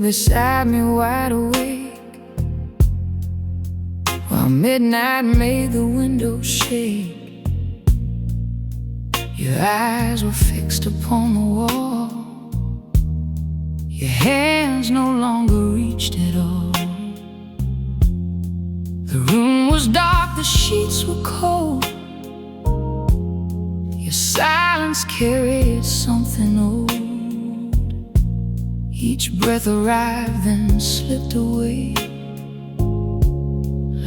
beside me wide awake, while midnight made the window shake. Your eyes were fixed upon the wall, your hands no longer reached at all. The room was dark, the sheets were cold. Your silence carried something old. Each breath arrived then slipped away,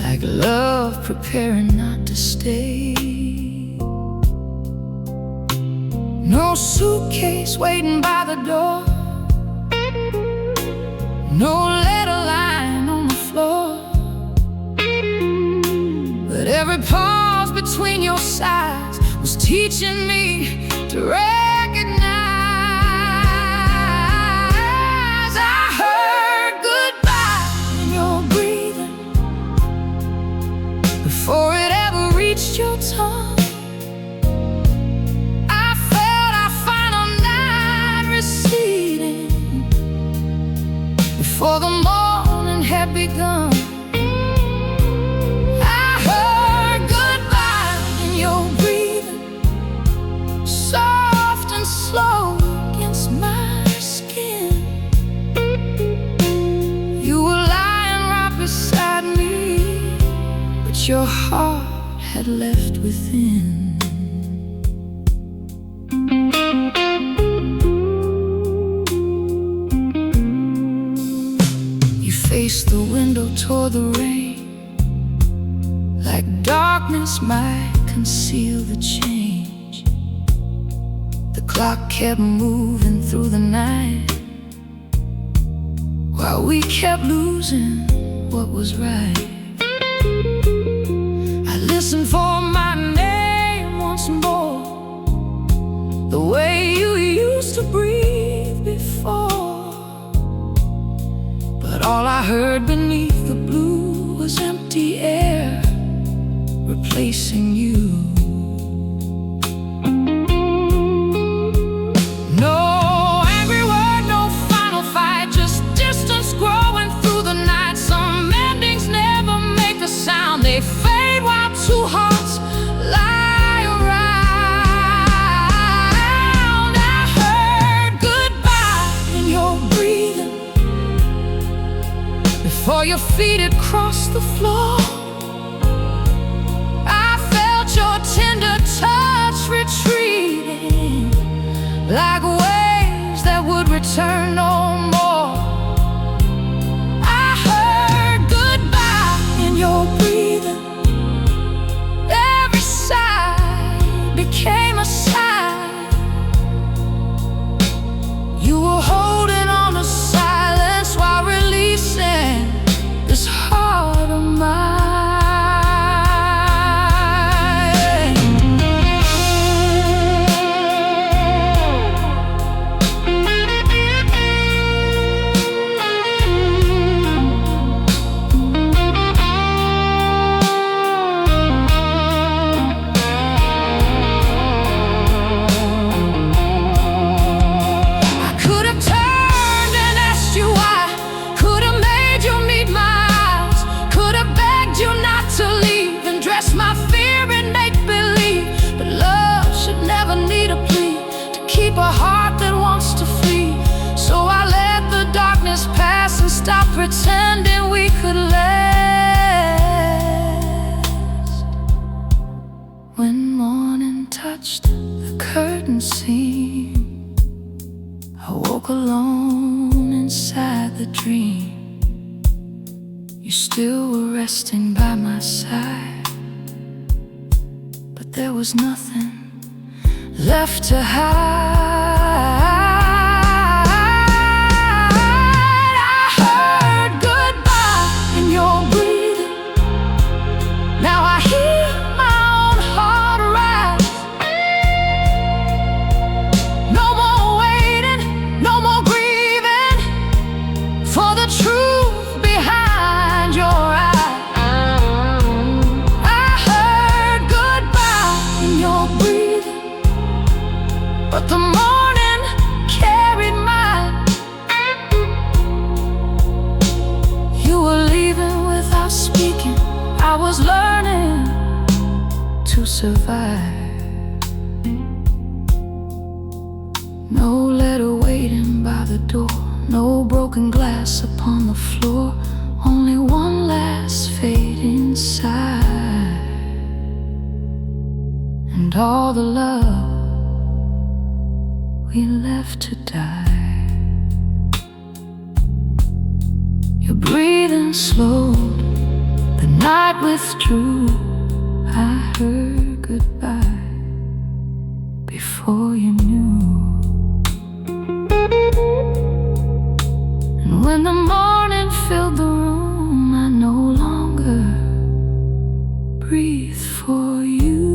like love preparing not to stay. No suitcase waiting by the door, no letter lying on the floor, but every pause between your sighs was teaching me to recognize. I heard goodbye in your breathing before it ever reached your tongue. Before the morning had begun, I heard goodbye in your breathing, soft and slow against my skin. You were lying right beside me, but your heart had left within. Faced the window toward the rain, like darkness might conceal the change. The clock kept moving through the night, while we kept losing what was right. I listened for my name once more, the way you used to breathe before. But all I heard beneath the blue was empty air, replacing you. No angry word, no final fight, just distance growing through the night. Some endings never make a sound, they fade while two hearts lie around. I heard goodbye in your breathing before your feet had crossed the floor. I felt your tender touch retreating, like waves that would return no more. I heard goodbye in your breathing, every sigh became a sigh. You were holding on to silence while releasing this heart of mine. I could have turned and asked you why, could have made you meet my eyes, could have begged you not to leave and dressed my fear in make-believe. But love should never need a plea to keep a heart that wants to flee. So I let the darkness pass and stop pretending we could last. When morning touched the curtain seam, I woke alone inside the dream. You still were resting by my side, but there was nothing left to hide. I heard goodbye in your breathing, now I hear my own heart rise. No more waiting, no more grieving for the truth behind your eyes. I heard goodbye in your breathing, but the morning carried mine. survive. No letter waiting by the door, no broken glass upon the floor, only one last fading sigh, and all the love we left to die. Your breathing slowed, the night withdrew. I heard goodbye before you knew. And when the morning filled the room, I no longer breathe for you.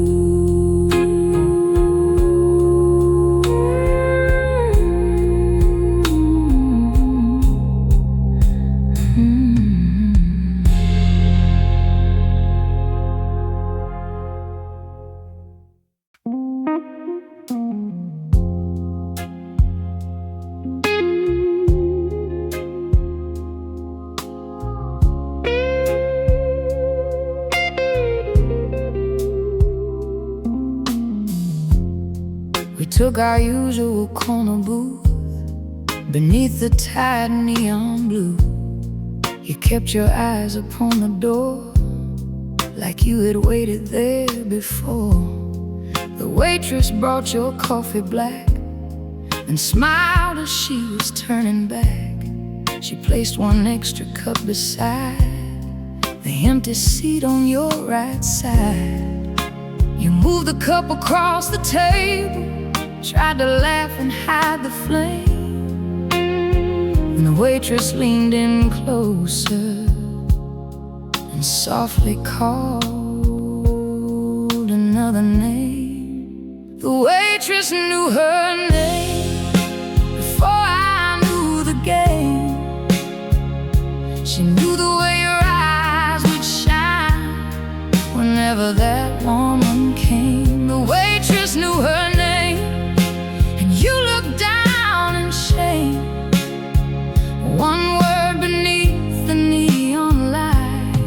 We took our usual corner booth beneath the tired neon blue. You kept your eyes upon the door, like you had waited there before. The waitress brought your coffee black and smiled as she was turning back. She placed one extra cup beside the empty seat on your right side. You moved the cup across the table, tried to laugh and hide the flame, and the waitress leaned in closer and softly called another name. The waitress knew her name before I knew the game. She knew the way your eyes would shine whenever that woman came. The waitress knew her name, and you looked down in shame. One word beneath the neon light,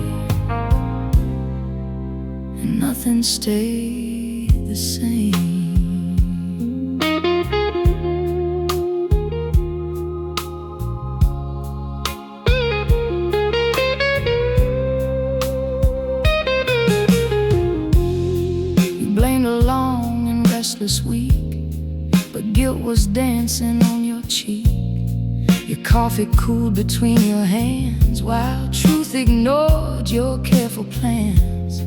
and nothing stayed the same. You blamed a long and restless week, but guilt was dancing on your cheek. Your coffee cooled between your hands, while truth ignored your careful plans.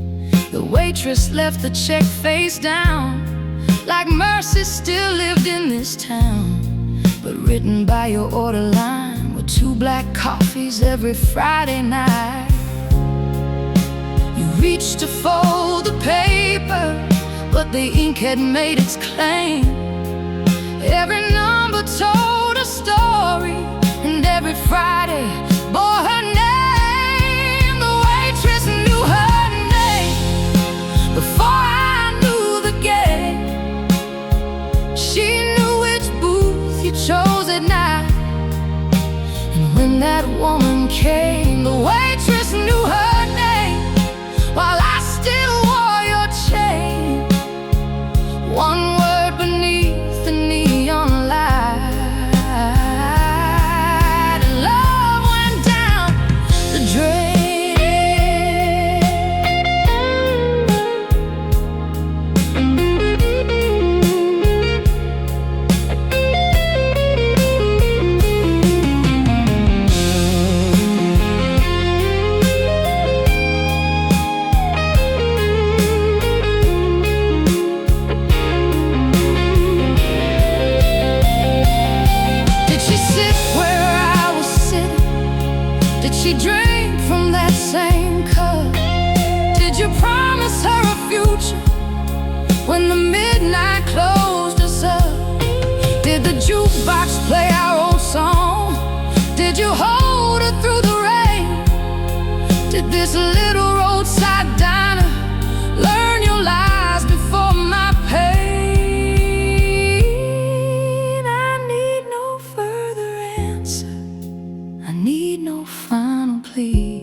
The waitress left the check face down, like mercy still lived in this town. But written by your order line were 2 black coffees every Friday night. You reached to fold the paper, but the ink had made its claim. Every number told a story, and every Friday bore her name. The waitress knew her name before I knew the game. She knew which booth you chose at night, and when that woman came, the waitress knew her name while I still wore your chain. One word beneath the neon light, and love went down the drain. She drank from that same cup. Did you promise her a future when the midnight closed us up? Did the jukebox play our old song? Did you hold her through the rain? Did this little roadside diner learn your lies before my pain? I need no further answer, I need no final plea.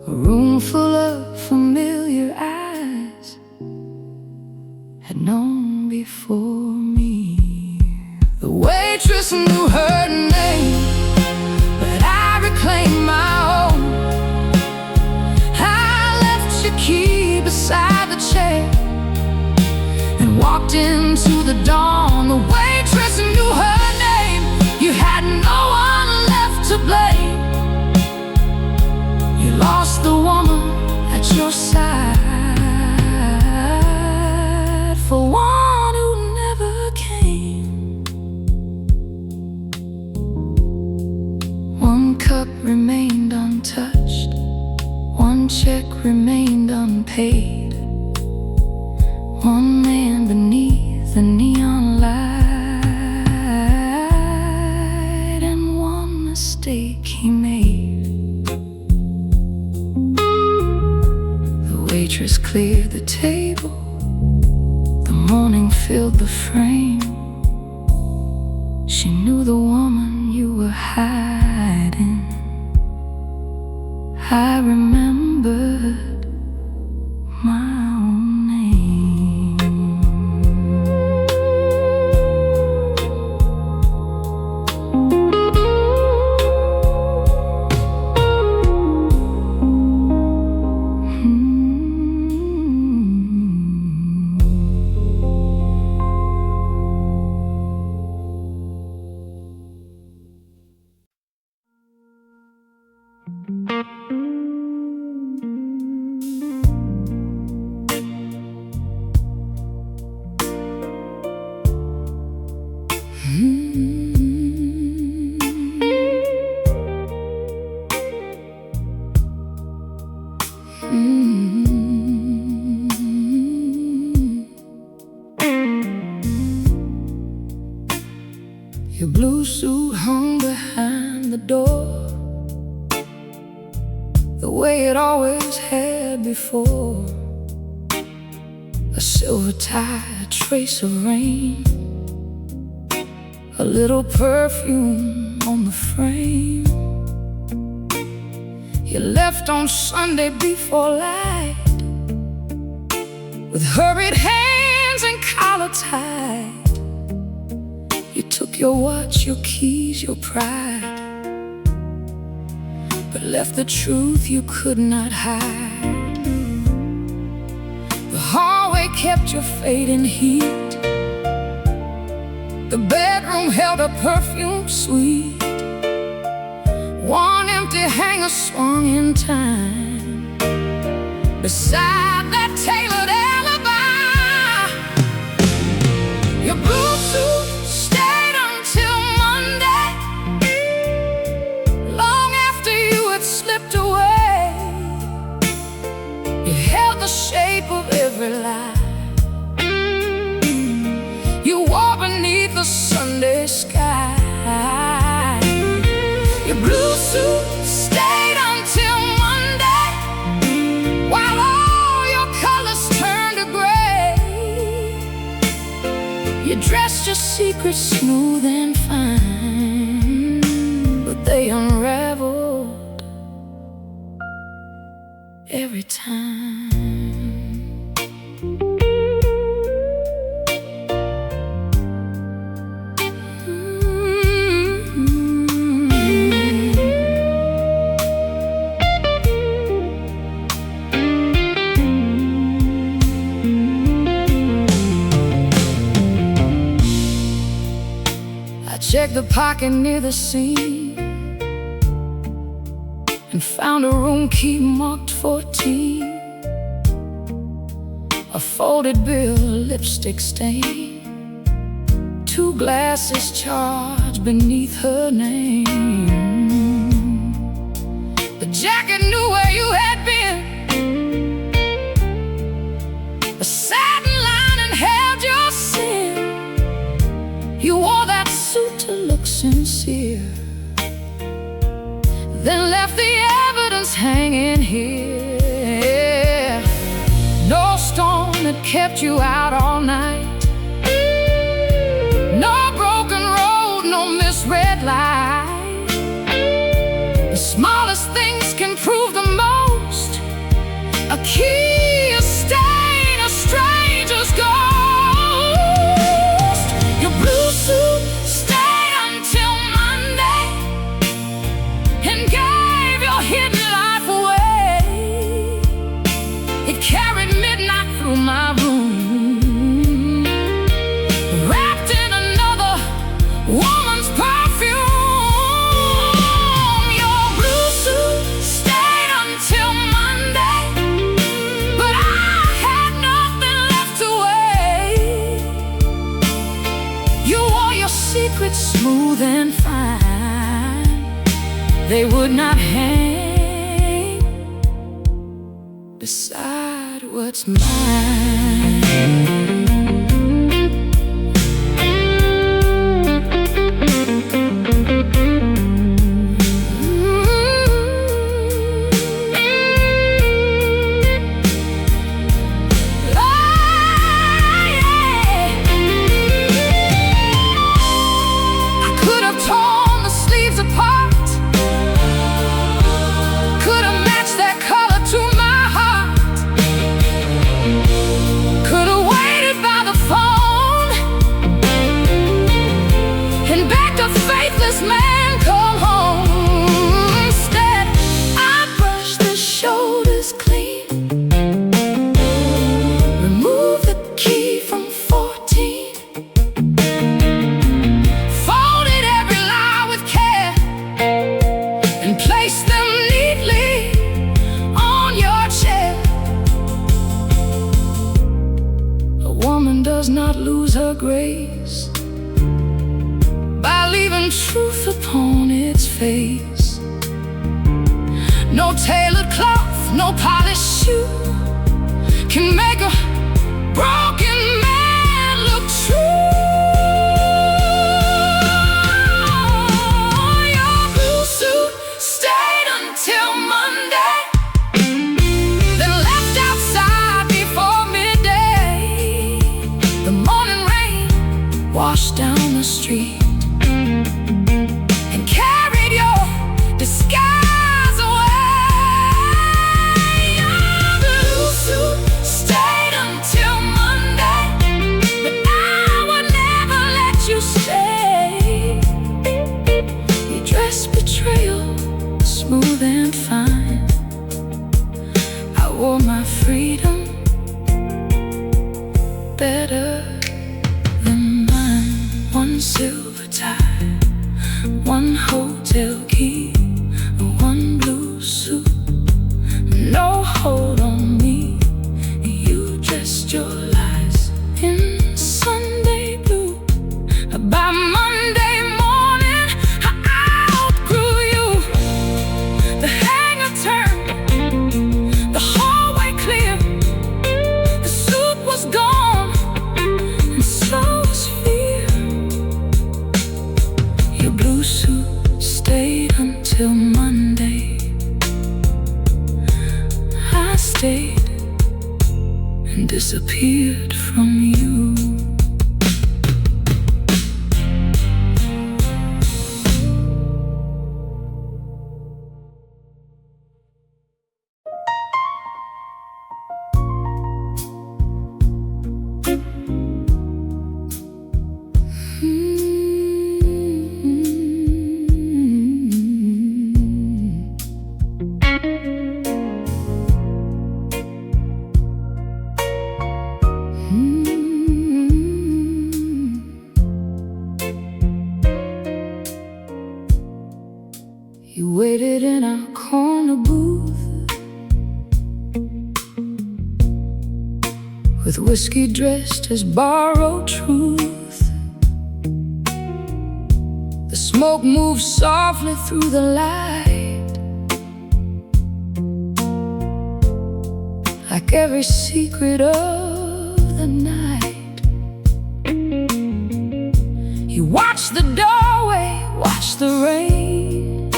A room full of familiar waitress knew her name, but I reclaimed my own. I left your key beside the chair and walked into the dawn. The waitress knew her name. You had no one left to blame. You lost the woman at your side for one who never came. One cup remained untouched, one check remained unpaid, one man beneath the neon light, and one mistake he made. The waitress cleared the table, the morning filled the frame. She knew the woman you were hiding. I remembered my own name. Your blue suit hung behind the door, the way it always had before. A silver tie, a trace of rain, a little perfume on the frame. You left on Sunday before light, with hurried hands and collar tied. You took your watch, your keys, your pride, but left the truth you could not hide. The hallway kept your fading heat, the bedroom held a perfume sweet. One empty hanger swung in time beside that tailored alibi. Your blue suit stayed until Monday, long after you had slipped away. You held the shape of every lie you wore beneath the Sunday sky. Your blue suit stayed until Monday, while all your colors turned to gray. You dressed your secrets smooth and fine, but they unraveled every time. Checked the pocket near the scene and found a room key marked 14. A folded bill, a lipstick stain, 2 glasses charged beneath her name. The jacket knew where you had been, the satin lining held your sin. You wore that suit to look sincere, then left the evidence hanging here. No storm that kept you out all night, no broken road, no misread light. The smallest things can prove the most, a key, a stain, a stranger's ghost. Your blue suit stayed until secrets smooth and fine. They would not hang beside what's mine. Faithless man come home. Instead, I brush the shoulders clean, remove the key from 14, folded every lie with care, and placed them neatly on your chair. A woman does not lose her grace by leaving truth upon its face. No tailored cloth, no polished shoe can make a broken man look true. Your blue suit stayed until Monday, then left outside before midday. The morning rain washed down the street and carried your disguise away. Your blue suit stayed until Monday, but I would never let you stay. You dressed betrayal smooth and fine. I wore my freedom better than mine. One silver tie, one hotel key, one blue suit, no hold on me. You dressed your lies in Sunday blue. By Monday morning, I outgrew you. The hanger turned, the hallway clear. The suit was gone, and so was fear. Your blue suit stayed until Monday. I stayed and disappeared from you. You waited in our corner booth with whiskey dressed as borrowed truth. The smoke moved softly through the light, like every secret of the night. You watched the doorway, watched the rain,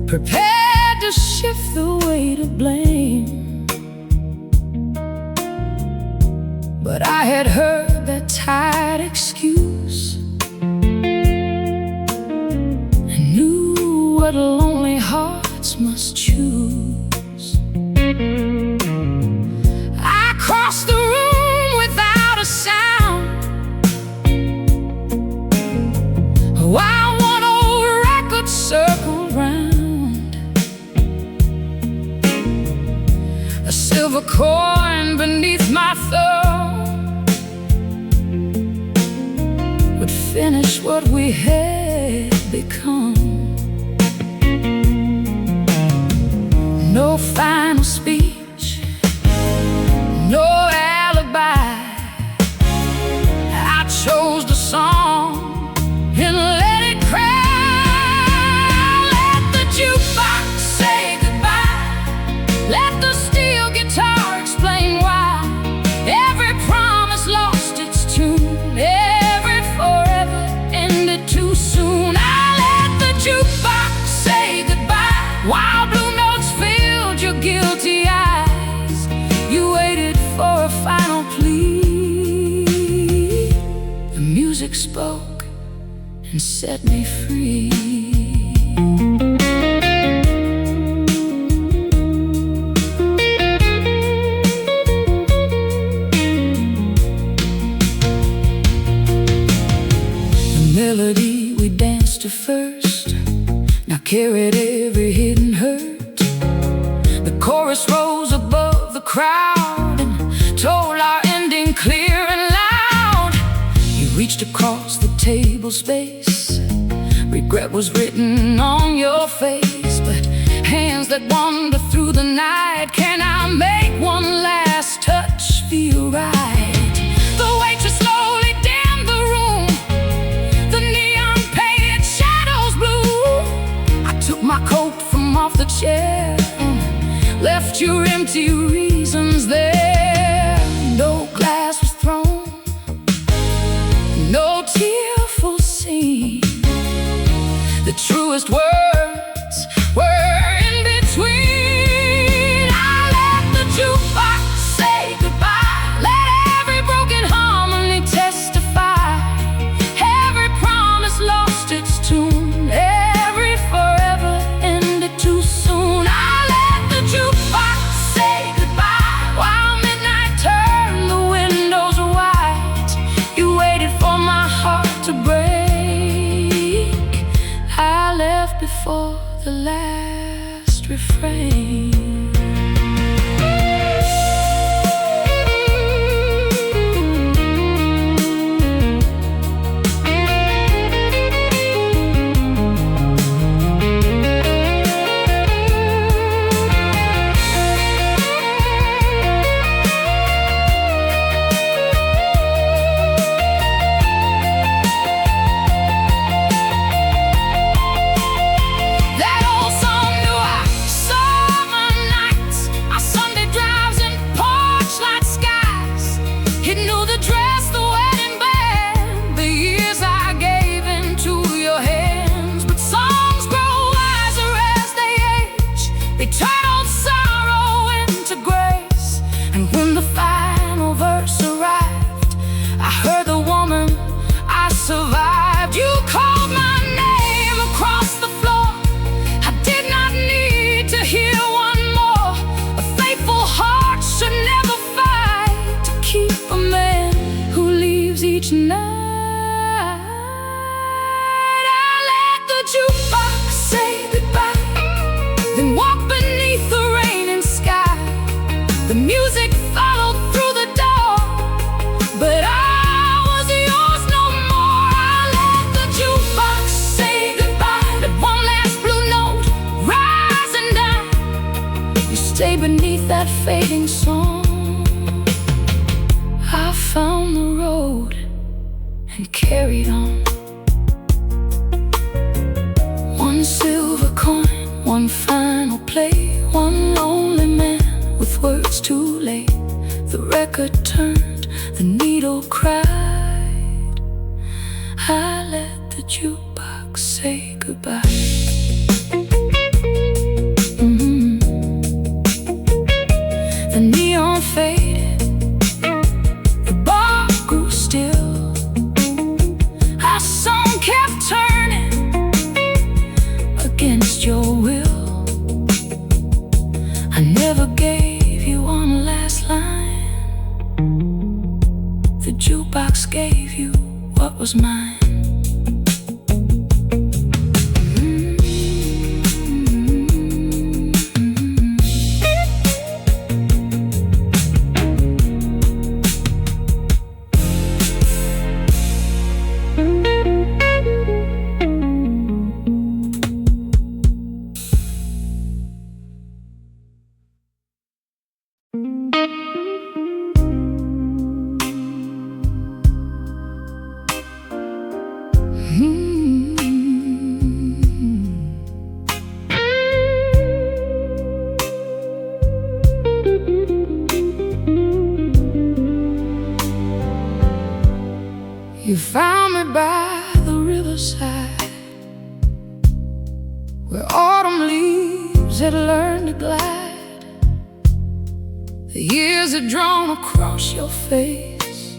prepared to shift the weight of blame. But I had heard that tired excuse and knew what lonely hearts must choose. I crossed the room without a sound, while one old record circled round. A silver coin beneath my thumb would finish what we had become. No final speech, no alibi. I chose music spoke and set me free. The melody we danced to first now carried every hidden hurt. The chorus rose above the crowd and told our ending clear and loud. You reached across the table space. Regret was written on your face, but hands that wander through the night, can I make one last touch feel right? The waitress slowly dimmed the room, the neon painted shadows blew. I took my coat from off the chair, left your empty reasons there. No glass was thrown, no tearful scene. The truest words were in between. I let the jukebox say goodbye, let every broken harmony testify. Every promise lost its tune, every forever ended too soon. I let the jukebox say goodbye while midnight turned the windows white. You waited for my heart to break. I left before the last refrain. Eternal sorrow into grace. And when the final verse arrived, I heard the woman I survived. You called my name across the floor. I did not need to hear one more. A faithful heart should never fight to keep a man who leaves each night. I let the jukebox say goodbye, then walk beneath the rain and sky. The music followed through the door, but I was yours no more. I let the jukebox say goodbye, let one last blue note rise and die. You stay beneath that fading song. I found the road and carried on. One silver coin, one final play, one lonely man with words too late. The record turned, the needle cried. I let the jukebox say goodbye. The neon faded, the bar grew still. Our song kept turning against your will. I never gave you one last line. The jukebox gave you what was mine. You found me by the riverside, where autumn leaves had learned to glide. The years had drawn across your face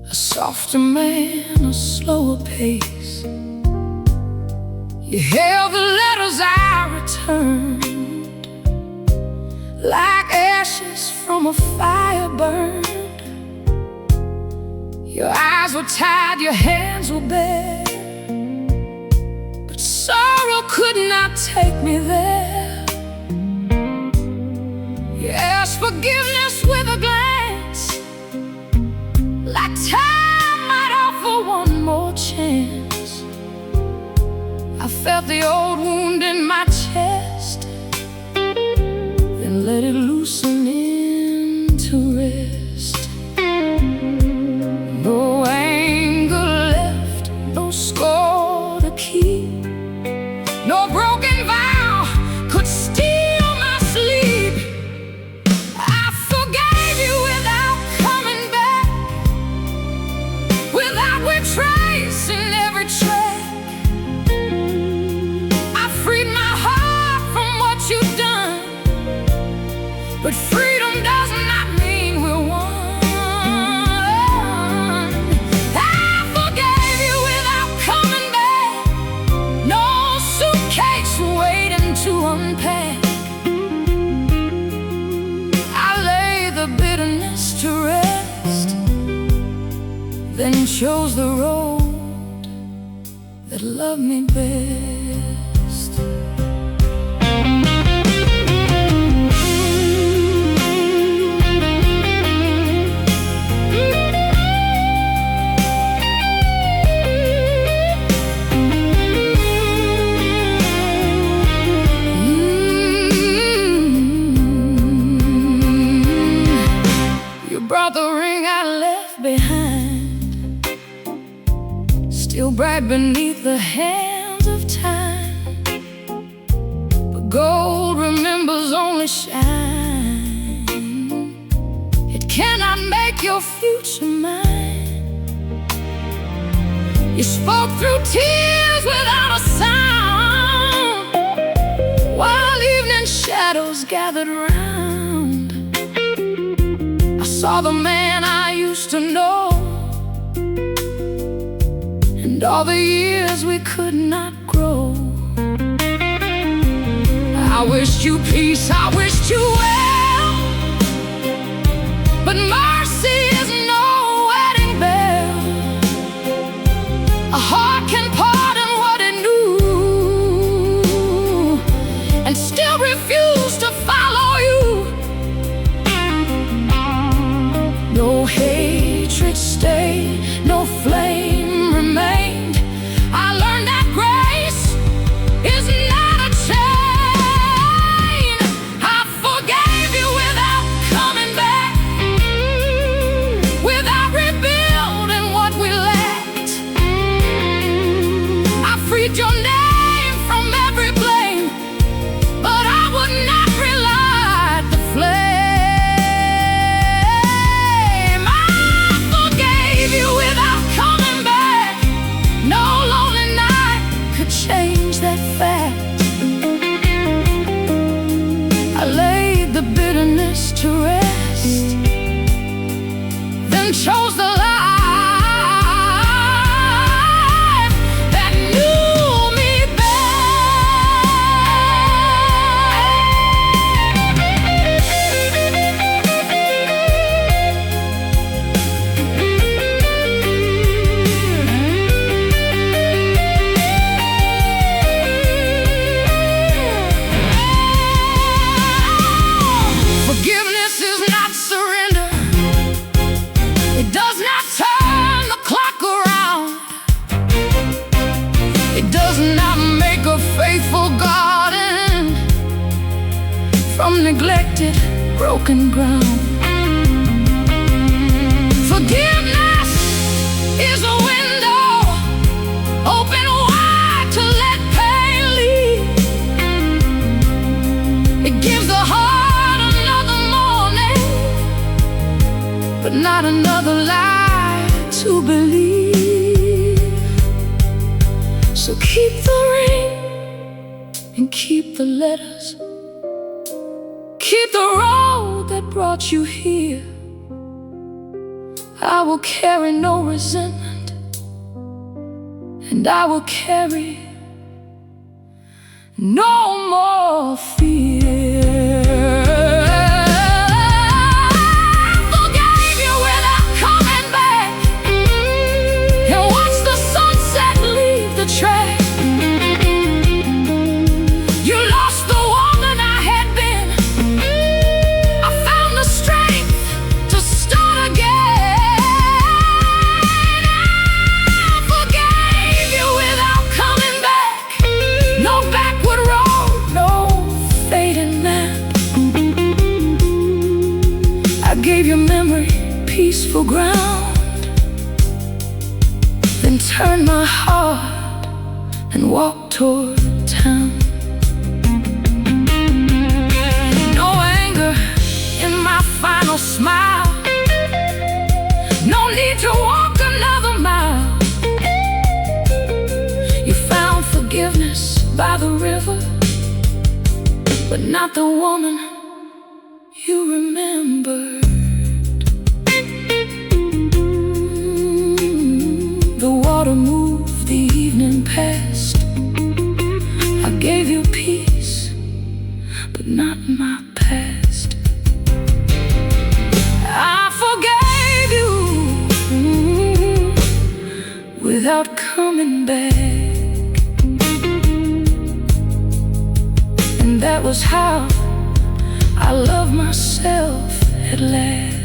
a softer man, a slower pace. You held the letters I returned, like ashes from a fire burned. Your eyes were tied, your hands were bare, but sorrow could not take me there. You asked forgiveness with a glance, like time might offer one more chance. I felt the old wound in my chest, then let it loosen into rest. No anger left, no score to keep, no broken vow could steal my sleep. I forgave you without coming back, without retracing every track. I freed my heart from what you've done, but freedom does not mean we're one. I forgave you without coming back, no suitcase waiting to unpack. I lay the bitterness to rest, then chose the road that loved me best. You brought the ring I left behind, still bright beneath the hands of time. But gold remembers only shine, it cannot make your future mine. You spoke through tears without a sound, while evening shadows gathered round. I saw the man I used to know, and all the years we could not grow. I wished you peace, I wished you well, but mercy is no wedding bell. A heart can pardon what it knew, and still refuse to follow you. No hatred stayed, no flame remained. I learned that grace is not a chain. I forgave you without coming back, without rebuilding what we lacked. I freed your name from every blame, but I would not relight the flame. I forgave you without coming back, no lonely night could change that fact. I laid the bitterness to rest, then chose the life that knew me Forgiveness is not surrender, it does not turn the clock around, it does not make a faithful garden from neglected, broken ground. Forgiveness is a window open wide to let pain leave. It gives the heart another morning, but not another lie to believe. So keep the ring and keep the letters, keep the road that brought you here. I will carry no resentment, and I will carry no more fear. Gave your memory peaceful ground, then turned my heart and walked toward town. No anger in my final smile, no need to walk another mile. You found forgiveness by the river, but not the woman you remember. The water moved the evening past. I gave you peace, but not my past. I forgave you without coming back, and that was how I love myself at last.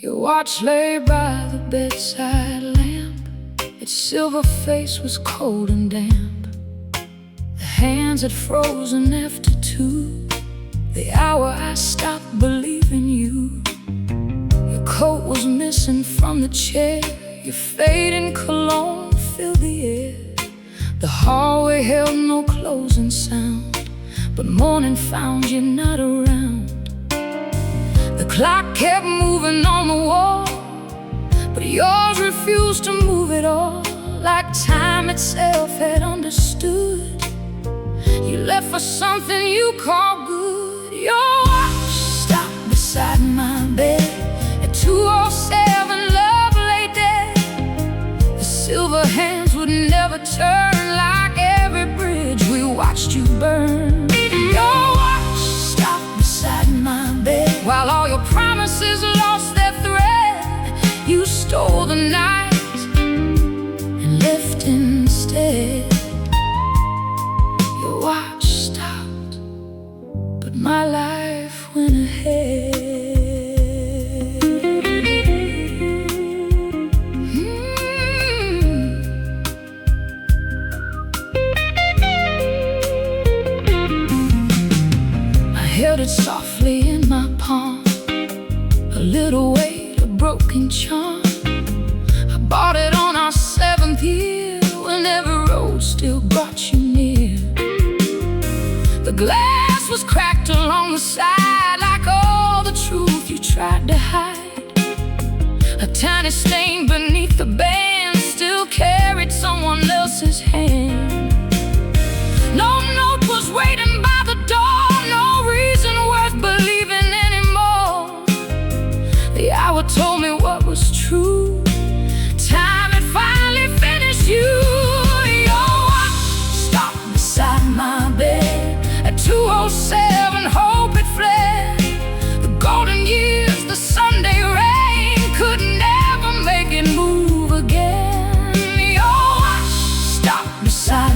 Your watch lay by the bedside lamp. Its silver face was cold and damp. The hands had frozen after 2, the hour I stopped believing you. Your coat was missing from the chair. Your fading cologne filled the air. The hallway held no closing sound, but morning found you not around. The clock kept moving on the wall, but yours refused to move at all. Like time itself had understood. You left for something you called good. Your watch stopped beside my bed at 2:07, love lay dead. The silver hands would never turn. Like every bridge we watched you burn. Your watch stopped beside my bed while all your promises lost their thread. You stole the night and left instead. Your watch stopped, but my life went ahead. I held it softly in my palm, a little weight, a broken charm. I bought it on our 7th year, when every road still brought you near. The glass was cracked along the side, like all the truth you tried to hide. A tiny stain beneath the band still carried someone else's hand. No note was waiting by the door, no reason worth believing anymore. The hour told me what was true. Time had finally finished you. Your watch stopped beside my bed at 2:07, hope it fled. The golden years, the Sunday rain could never make it move again. Your watch stopped beside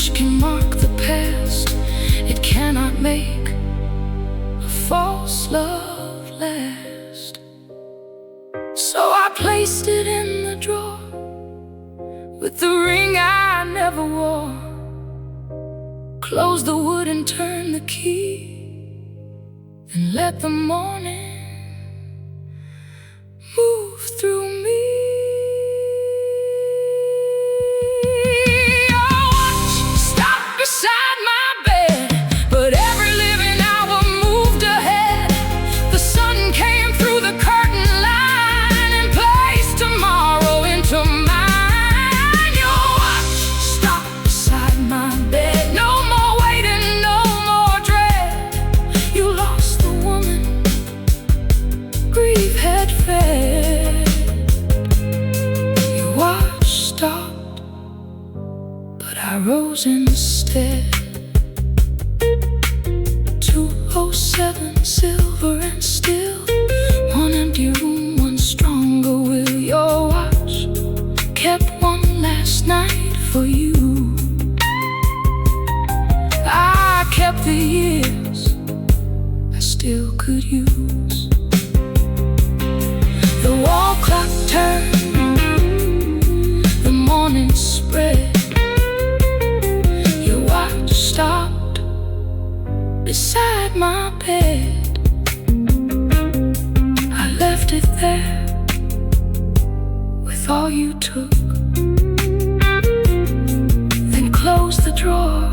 age can mark the past, it cannot make a false love last. So I placed it in the drawer with the ring I never wore, closed the wood and turned the key, and let the morning move through me. Your watch stopped beside my bed, but every living hour moved ahead. The sun came through the curtain line and placed tomorrow into mine. Your watch stopped beside my bed. No more waiting, no more dread. You lost the woman grief had fed. Your watch stopped, but I rose instead. 207 silver and still, one empty room, one stronger will. Your watch kept one last night for you. I kept the years I still could use. The wall clock turned, the morning spread. Your watch stopped beside my bed. I left it there with all you took, then closed the drawer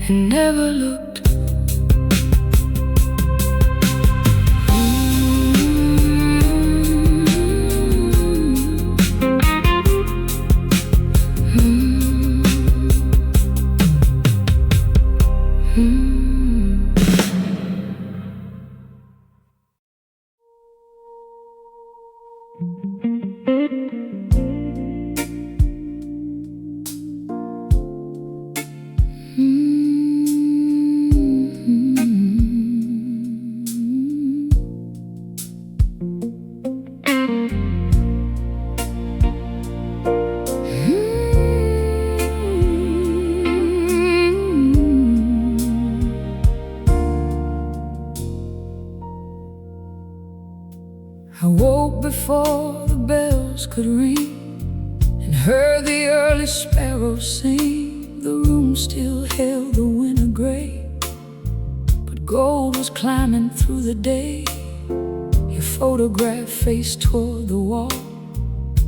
and never looked. I woke before the bells could ring and heard the early sparrows sing. The room still held the winter gray, but gold was climbing through the day. Your photograph faced toward the wall,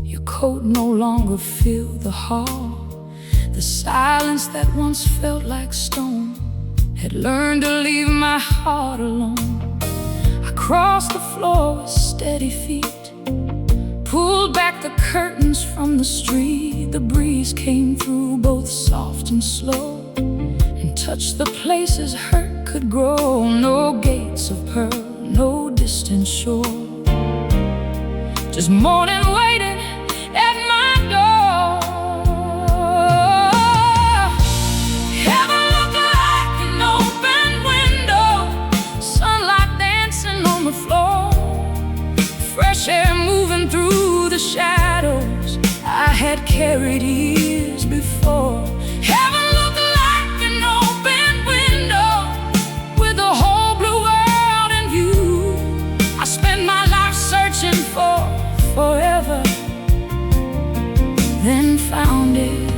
your coat no longer filled the hall. The silence that once felt like stone had learned to leave my heart alone. Crossed the floor with steady feet, pulled back the curtains from the street. The breeze came through both soft and slow and touched the places hurt could grow. No gates of pearl, no distant shore, just morning waiting at my door. Heaven looked like an open window, sunlight dancing on the floor, fresh air moving through the shadows I had carried years before. Heaven looked like an open window with the whole blue world in view. I spent my life searching for forever, then found it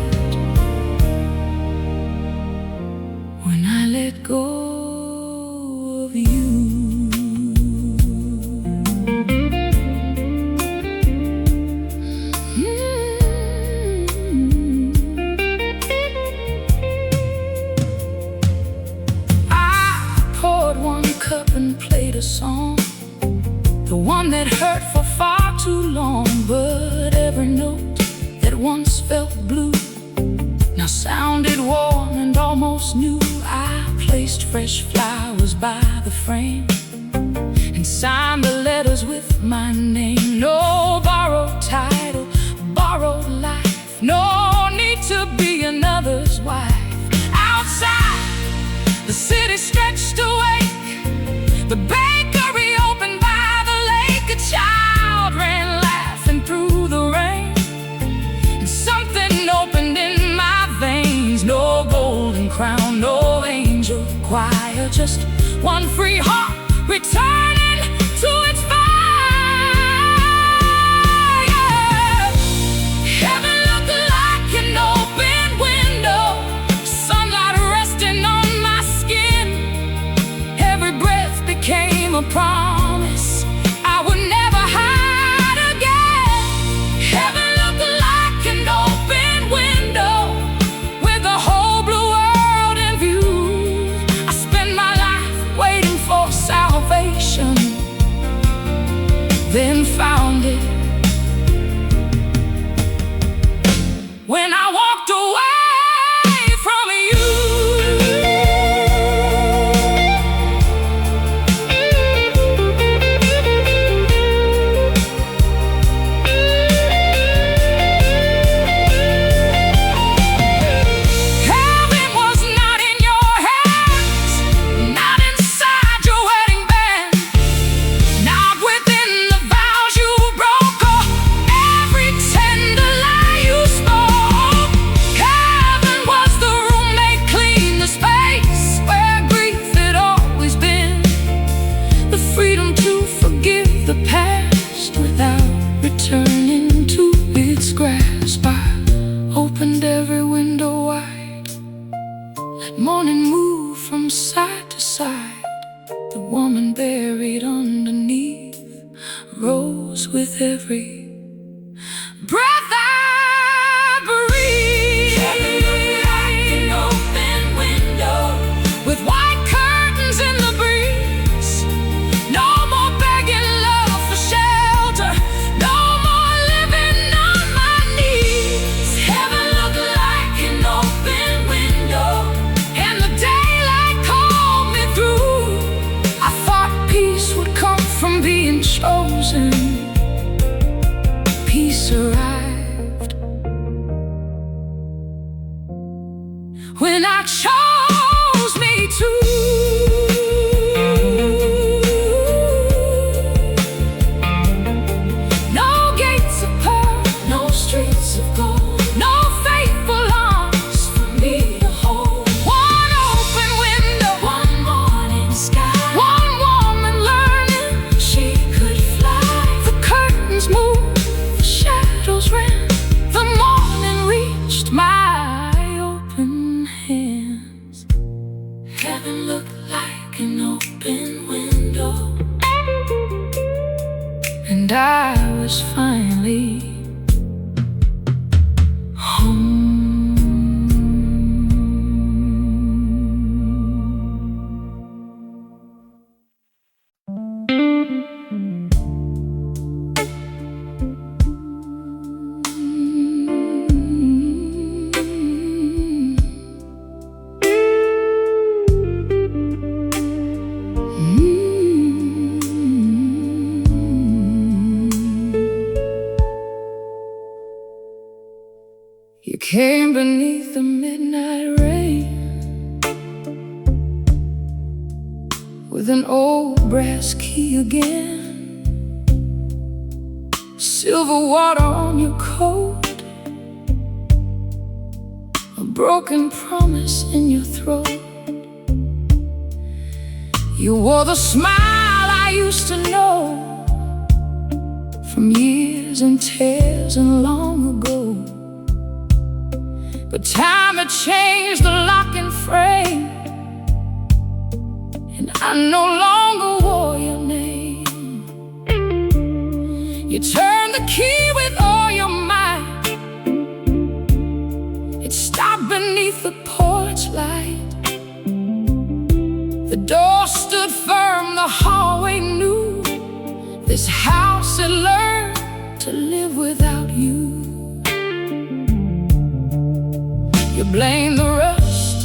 when I let go of you. Cup and played a song, the one that hurt for far too long. But every note that once felt blue now sounded warm and almost new. I placed fresh flowers by the frame and signed the letters with my name. No borrowed title, borrowed life, no need to be another's wife. Outside, the city stretched away, the bakery opened by the lake. A child ran laughing through the rain, and something opened in just one free heart returning to its fire. Heaven looked like an open window, sunlight resting on my skin. Every breath became a promise I would never hide again. Heaven looked like an open window with the whole blue world in view. I spent my life waiting for salvation, then found it when I walked away from you. Heaven was not in your hands, not inside your wedding band, not within the vows you broke or every tender lie you spoke. Heaven was the room made clean, the space where grief had always been, the freedom to forgive the past without returning to its grasp. I opened every window wide, let morning move from side to side. The woman buried underneath rose with every breath I breathe. Heaven looked like an open window with white curtains in the breeze. No more begging love for shelter, no more living on my knees. Heaven looked like an open window, and the daylight called me through. I thought peace would come from being chosen. Peace arrived when I chose me to. No gates of pearl, no streets of gold, no faithful arms for me to hold. One open window, one morning sky, one woman learning she could fly. The curtains moved, the shadows ran, the morning reached my open hands. Heaven looked like an open window, and I was finally home. You came beneath the midnight rain with an old brass key again, silver water on your coat, a broken promise in your throat. You wore the smile I used to know from years and tears and long ago. But time had changed the lock and frame, and I no longer wore your name. You turned the key with all your might. It stopped beneath the porch light. The door stood firm, the hallway knew this house had learned to live without you. You blame the rust,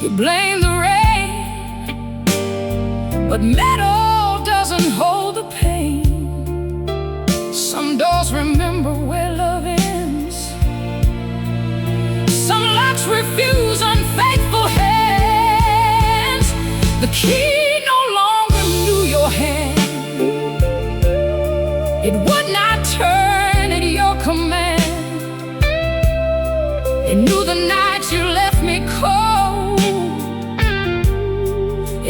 you blame the rain, but metal doesn't hold the pain. Some doors remember where love ends, some locks refuse unfaithful hands. The key no longer knew your hand, it would not turn at your command. It knew the night you left me cold,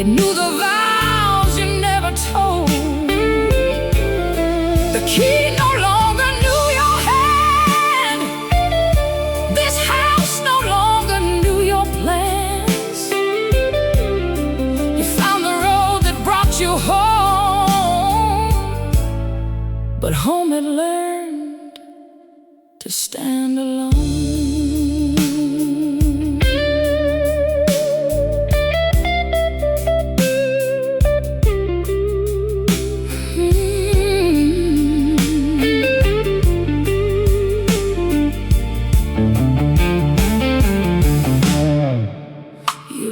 It knew the vows you never told. The key no longer knew your hand. This house no longer knew your plans. You found the road that brought you home, but home had learned to stand alone.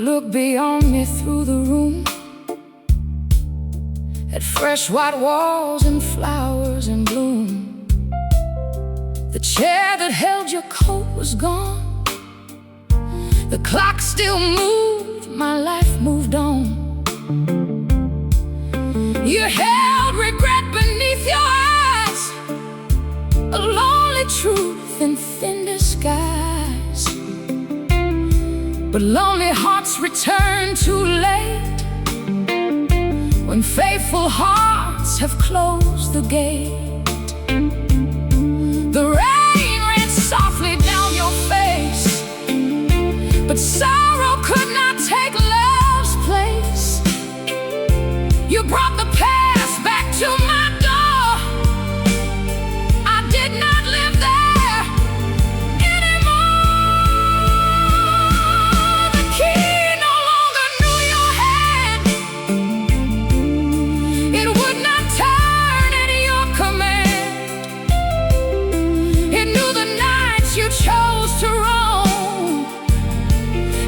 Look beyond me through the room, at fresh white walls and flowers in bloom. The chair that held your coat was gone. The clock still moved, my life moved on. You held regret beneath your eyes, a lonely truth in thin disguise. But lonely hearts return too late, when faithful hearts have closed the gate. The rain ran softly down your face, but sorrow could not take love's place. You brought the past back to my door. I did not live there anymore. The key no longer knew your hand. It would not turn at your command. It knew the nights you chose to roam,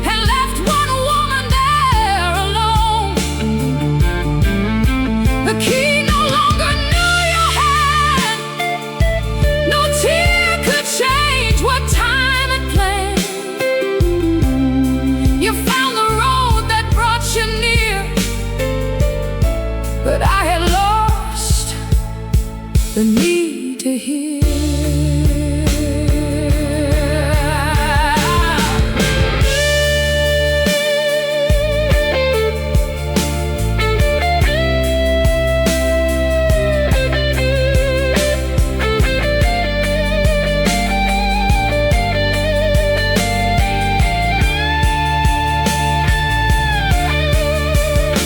and left one woman there alone. The key no longer knew your hand. No tear could change what time had planned. You found the road that brought you near, but I had lost the need to hear.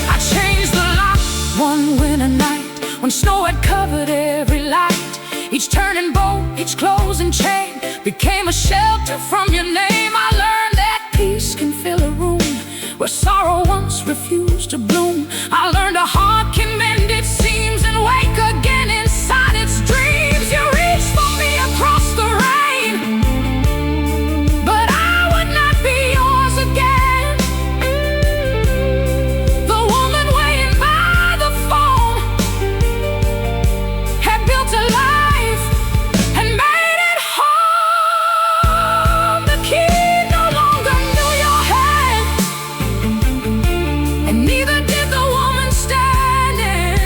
I changed the lock one winter night, when snow had covered every light. Each turning bolt, each closing chain became a shelter from your name. I learned that peace can fill a room where sorrow once refused to bloom. I learned a heart can mend its seams and wake again inside its dreams. You reached for me across the rain, but I would not be yours again. The woman waiting by the phone had built a life and made it home. The key no longer knew your hand, and neither did the woman standing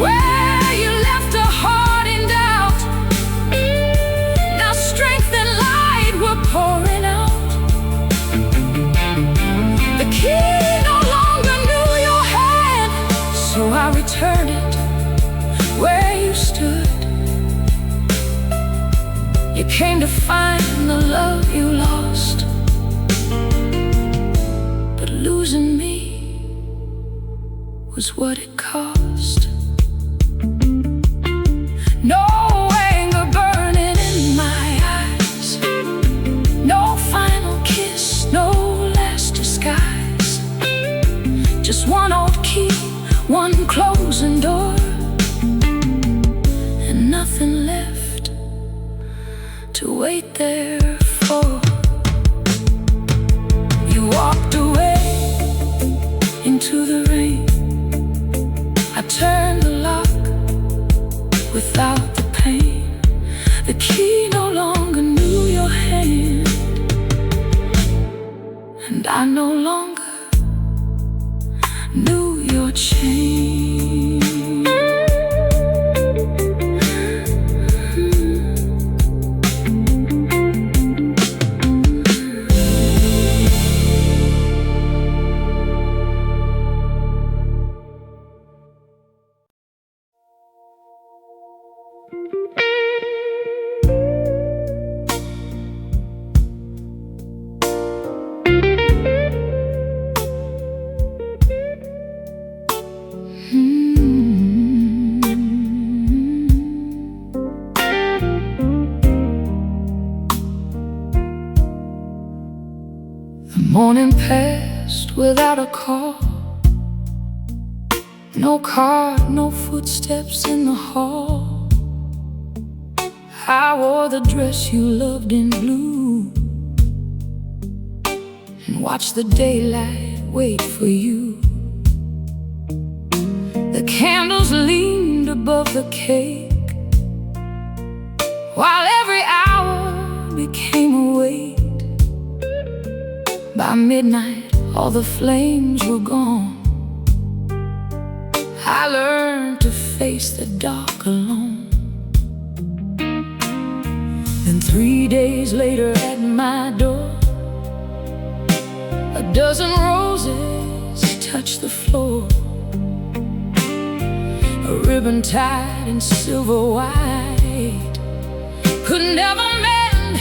where you left her heart in doubt. Now strength and light were pouring out. The key no longer knew your hand, so I returned it where you stood. You came to find the love you lost, but losing me was what it cost. No anger burning in my eyes, no final kiss, no last disguise. Just one old key, one closing door, and nothing left to wait there for. You walked away into the rain. I turned the lock without the pain. The key no longer knew your hand, and I no longer knew your chain. The morning passed without a call. No card, no footsteps in the hall. I wore the dress you loved in blue and watched the daylight wait for you. The candles leaned above the cake, while every hour became a wait. By midnight, all the flames were gone. I learned to face the dark alone. Then 3 days later at my door, a dozen roses touched the floor. A ribbon tied in silver white could never mend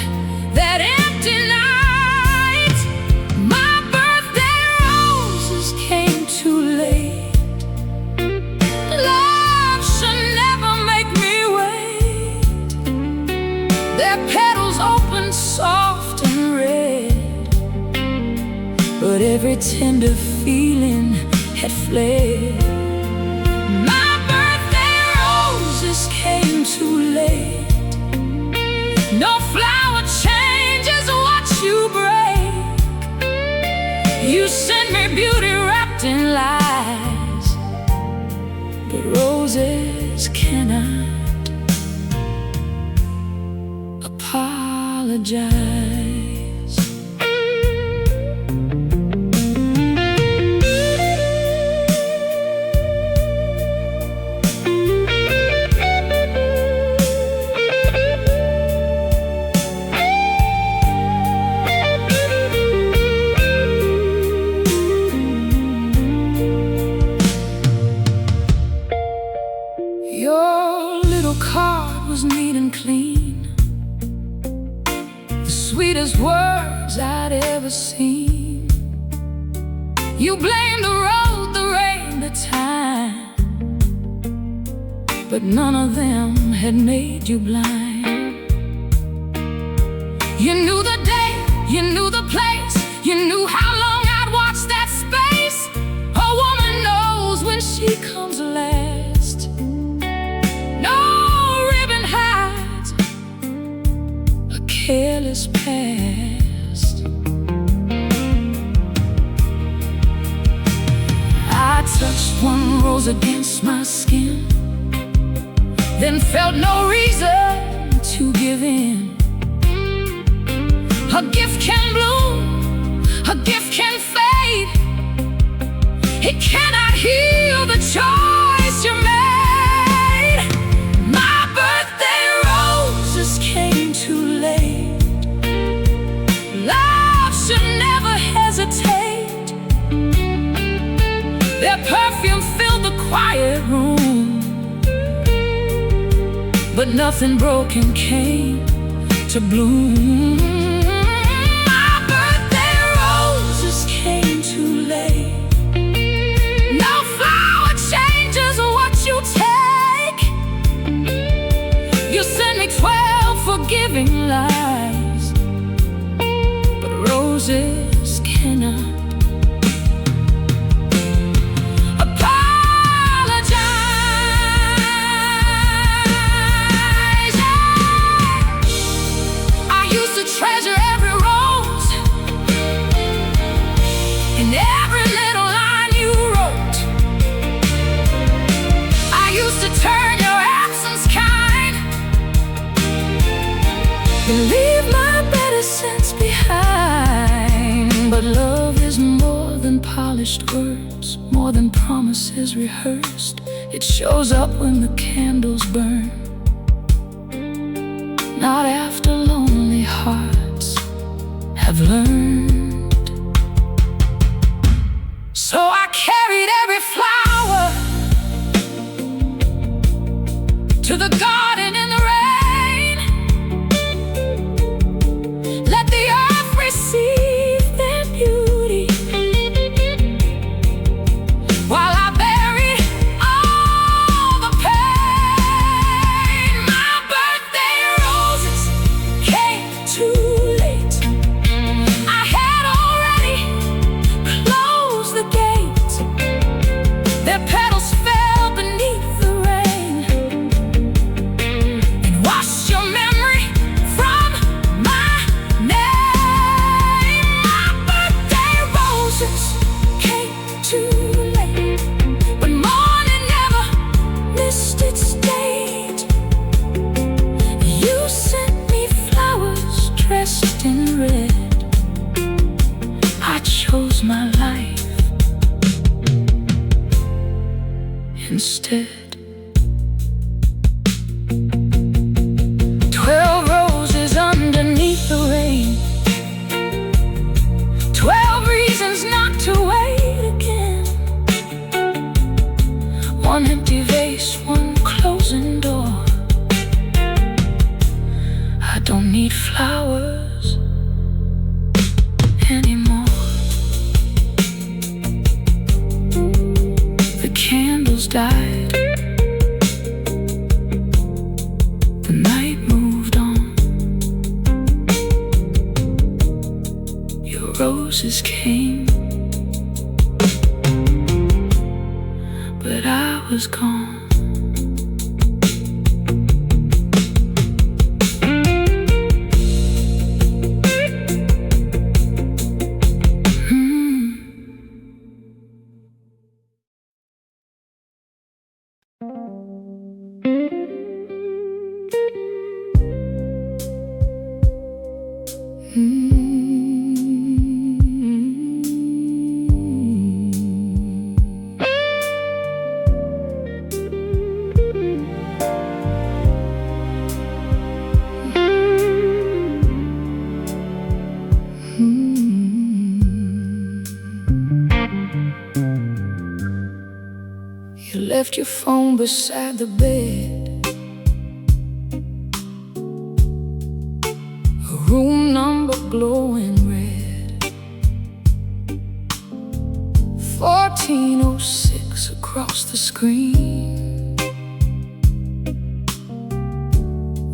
that empty night. My birthday roses came too late. Love should never make me wait. Their petals opened soft and red, but every tender feeling had fled. My birthday roses came too late. No flower changes what you break. You sent me beauty wrapped in lies, but roses cannot apologize. Your little card was neat and clean, the sweetest words I'd ever seen. You blamed the road, the rain, the time, but none of them had made you blind. You knew the day, you knew the place, you knew how long I'd watch that space. A woman knows when she comes last. No ribbon hides a careless past. I touched one rose against my skin, then felt no reason to give in. A gift can bloom, a gift can fade. It cannot heal the choice you made. My birthday roses came too late. Love should never hesitate. Their perfume filled the quiet room, but nothing broken came to bloom. My birthday roses came too late. No flower changes what you take. You sent me 12 forgiving lies, but roses cannot treasure every rose and every little line you wrote. I used to turn your absence kind, leave my better sense behind. But love is more than polished words, more than promises rehearsed. It shows up when the candles burn, not after lonely hearts have learned. So I carried every flower to the garden in bed. 12 roses underneath the rain. 12 reasons not to wait again. One empty vase, one closing door. I don't need flowers anymore. The candles died. The night moved on. Your roses came, but I was gone. You left your phone beside the bed, a room number glowing red, 1406 across the screen.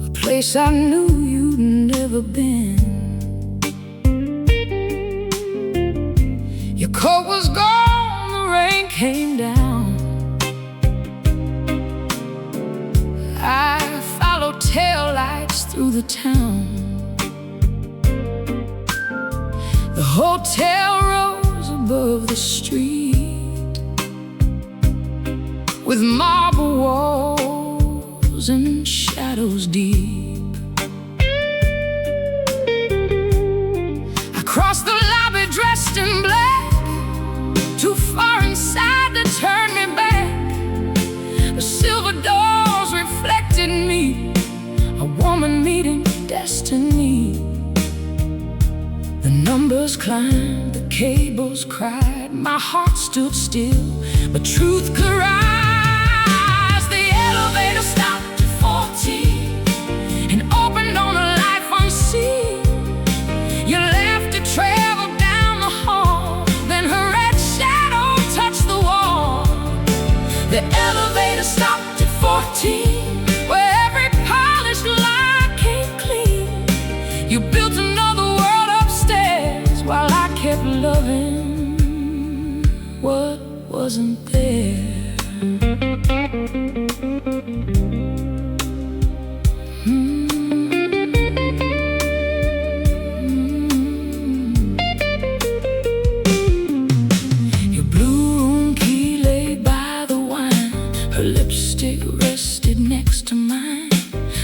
A place I knew you'd never been. Your coat was gone, the rain came down. I followed taillights through the town. The hotel rose above the street, with marble walls and shadows deep. I crossed the lobby dressed in black, too far inside to turn me back. The silver doors reflected me, a woman meeting destiny. The numbers climbed, the cables cried, my heart stood still, but truth could rise. The elevator stopped at 14 and opened on a life unseen. You left a travel down the hall, then her red shadow touched the wall. The elevator stopped at 14, where every polished line came clean. You built another world upstairs, while I kept loving what wasn't there. Your blue room key lay by the wine, her lipstick rested next to mine.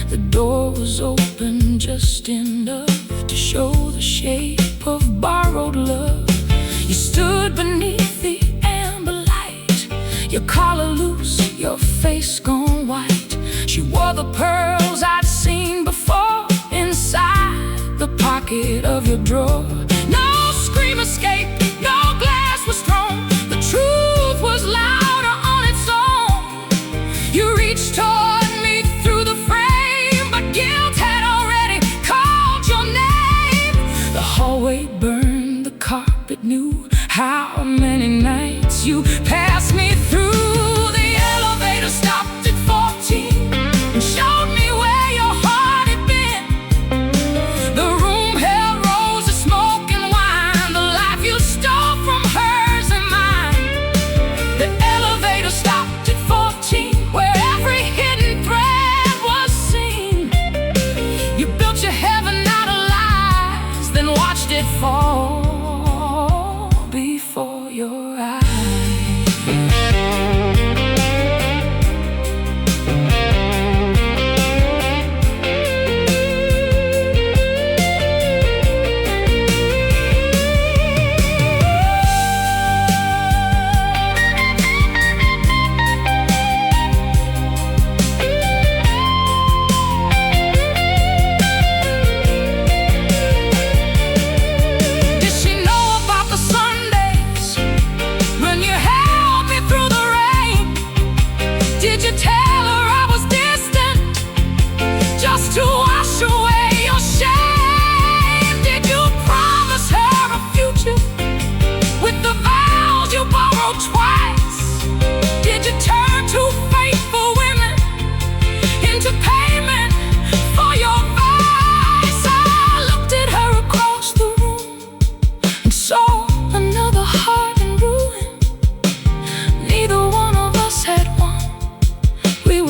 The door was open just enough to show the shape of borrowed love. You stood beneath the amber light, your collar loose, your face gone white. She wore the pearls I'd seen before inside the pocket of your drawer. No scream escaped, no glass was thrown. The truth was louder on its own. You reached toward me through the frame, but guilt had already called your name. The hallway burned, the carpet knew how many nights you passed me through. The elevator stopped at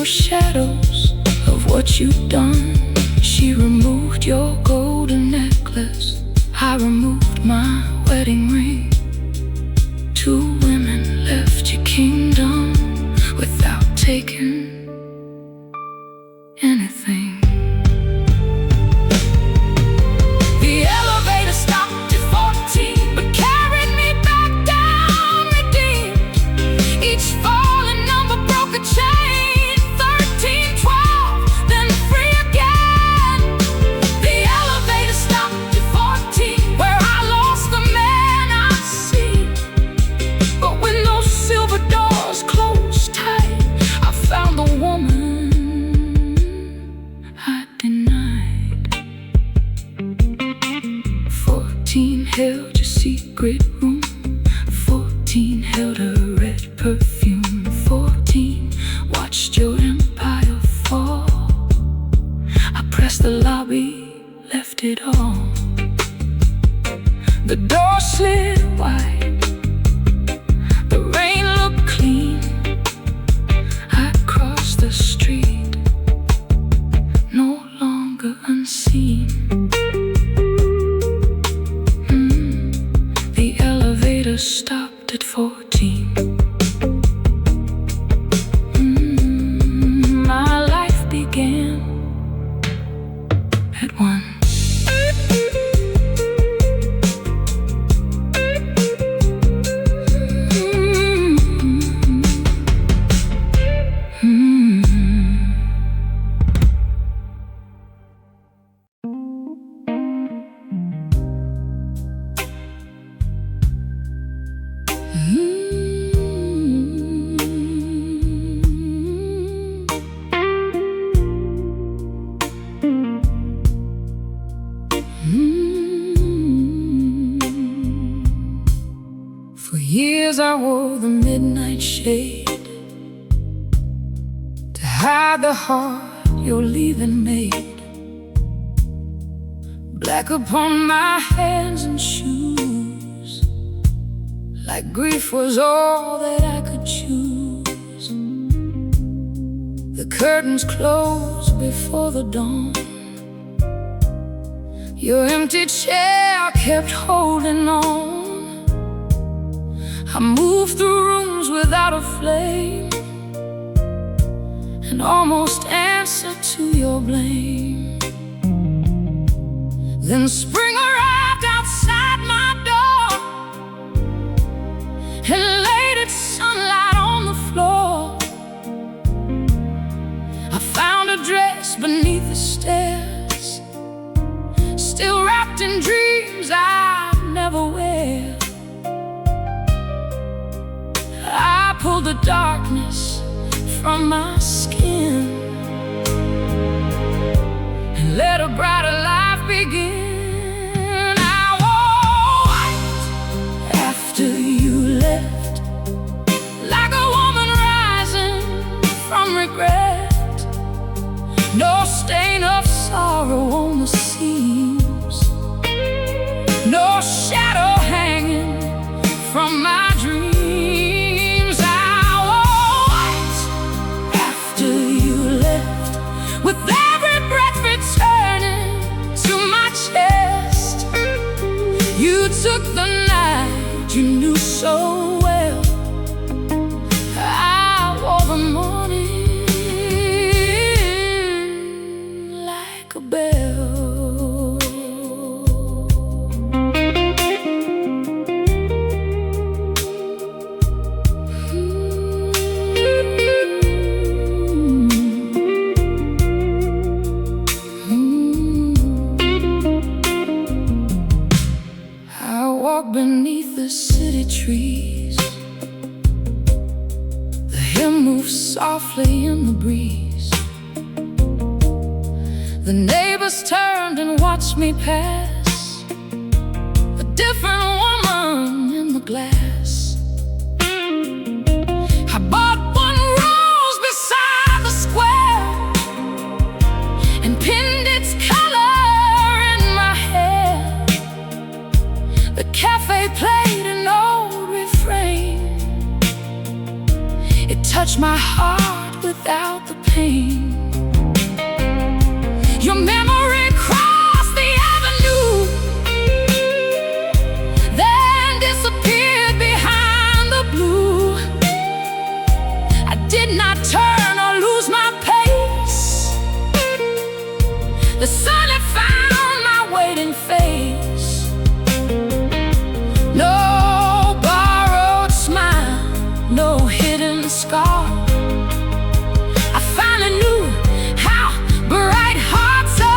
were shadows of what you'd done. She removed your golden necklace, I removed my wedding ring. Two women left your kingdom without taking anything. The elevator stopped at 14, but carried me back down redeemed. Each falling number broke a chain. 13, 12, then free again. The elevator stopped at 14, where I lost the man I'd seen. But when those silver doors closed tight, I found the woman I denied. 14 held your secret room. 14 held her red perfume. 14 watched your empire fall. I pressed the lobby, left it all. The door slid wide, the rain looked clean. I crossed the street, no longer unseen. The elevator stopped at 14. My life began at 1. For years I wore the midnight shade to hide the heart your leaving made. Black upon my hands and shoes, like grief was all that I could choose. The curtains closed before the dawn. Your empty chair kept holding on. I moved through rooms without a flame, and almost answered to your blame. Then spring arrived outside my door and laid its sunlight on the floor. I found a dress beneath the stairs, still wrapped in dreams I'd never wear. I pulled the darkness from my skin and let a brighter life begin. I wore white after you left, like a woman rising from regret. No stain of sorrow on the seams, no shadow hanging from my dreams. With every breath returning to my chest, you took the night you knew so well. I wore the morning like a bell. Beneath the city trees, the hymn moves softly in the breeze. The neighbors turned and watched me pass, a different woman in the glass. I bought one rose beside the square and pinned its color in my hair. The cafe played an old refrain. It touched my heart with without the pain. Your memory crossed the avenue, then disappeared behind the blue. I did not turn or lose my pace. The sun had found my waiting face. No borrowed smile, no hidden scar. I finally knew how bright hearts are.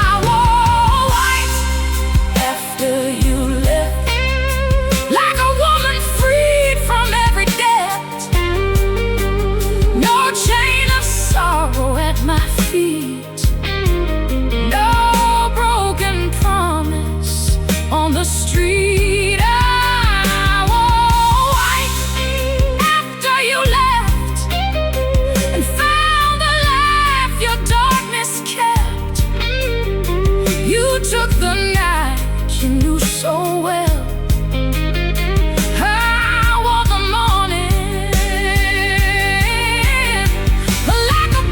I wore white after you left, like a woman freed from every debt. No chain of sorrow at my feet, no broken promise on the street. I wore white after you left, and found the life your darkness kept. You took the night you knew so well. I wore the morning like a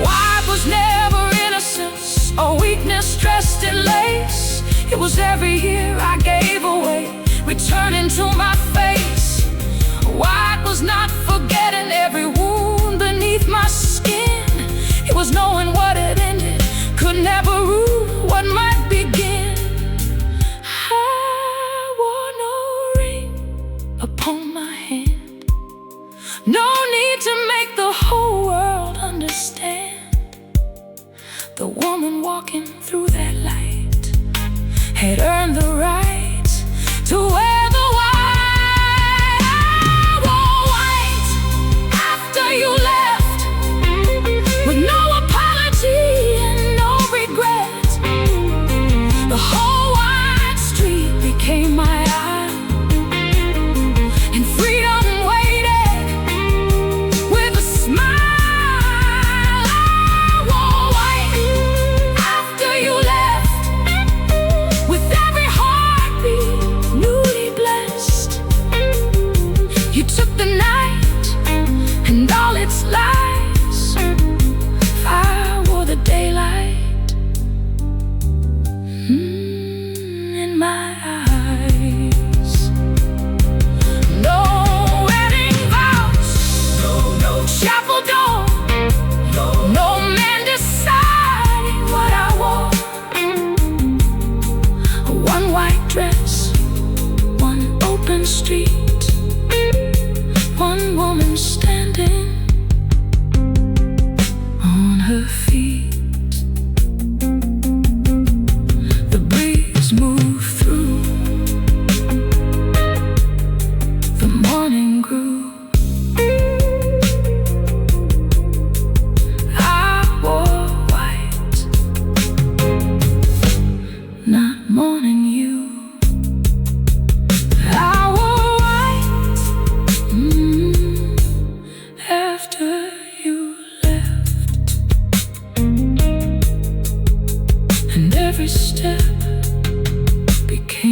White was never innocence or weakness dressed in lace. It was every year I gave away, returning to my face. White was not forgetting every wound beneath my skin. It was knowing what had ended could never rule what might begin. I wore no ring upon my hand, no need to make the whole world understand. The woman walking through that light had earned the right to wear the white. I wore white after you left, with no apology and no regret. The whole wide street became my eye, and freedom waited with a smile. I wore white after you left, with every heartbeat newly blessed. You took the night and all its lies. I wore the daylight in my eyes. No wedding vows, no chapel door, no man deciding what I wore. One white dress, one open street, one woman standing on her feet. The breeze moved through, the morning grew. I wore white, not mourning you. I wore white after you left, and every step became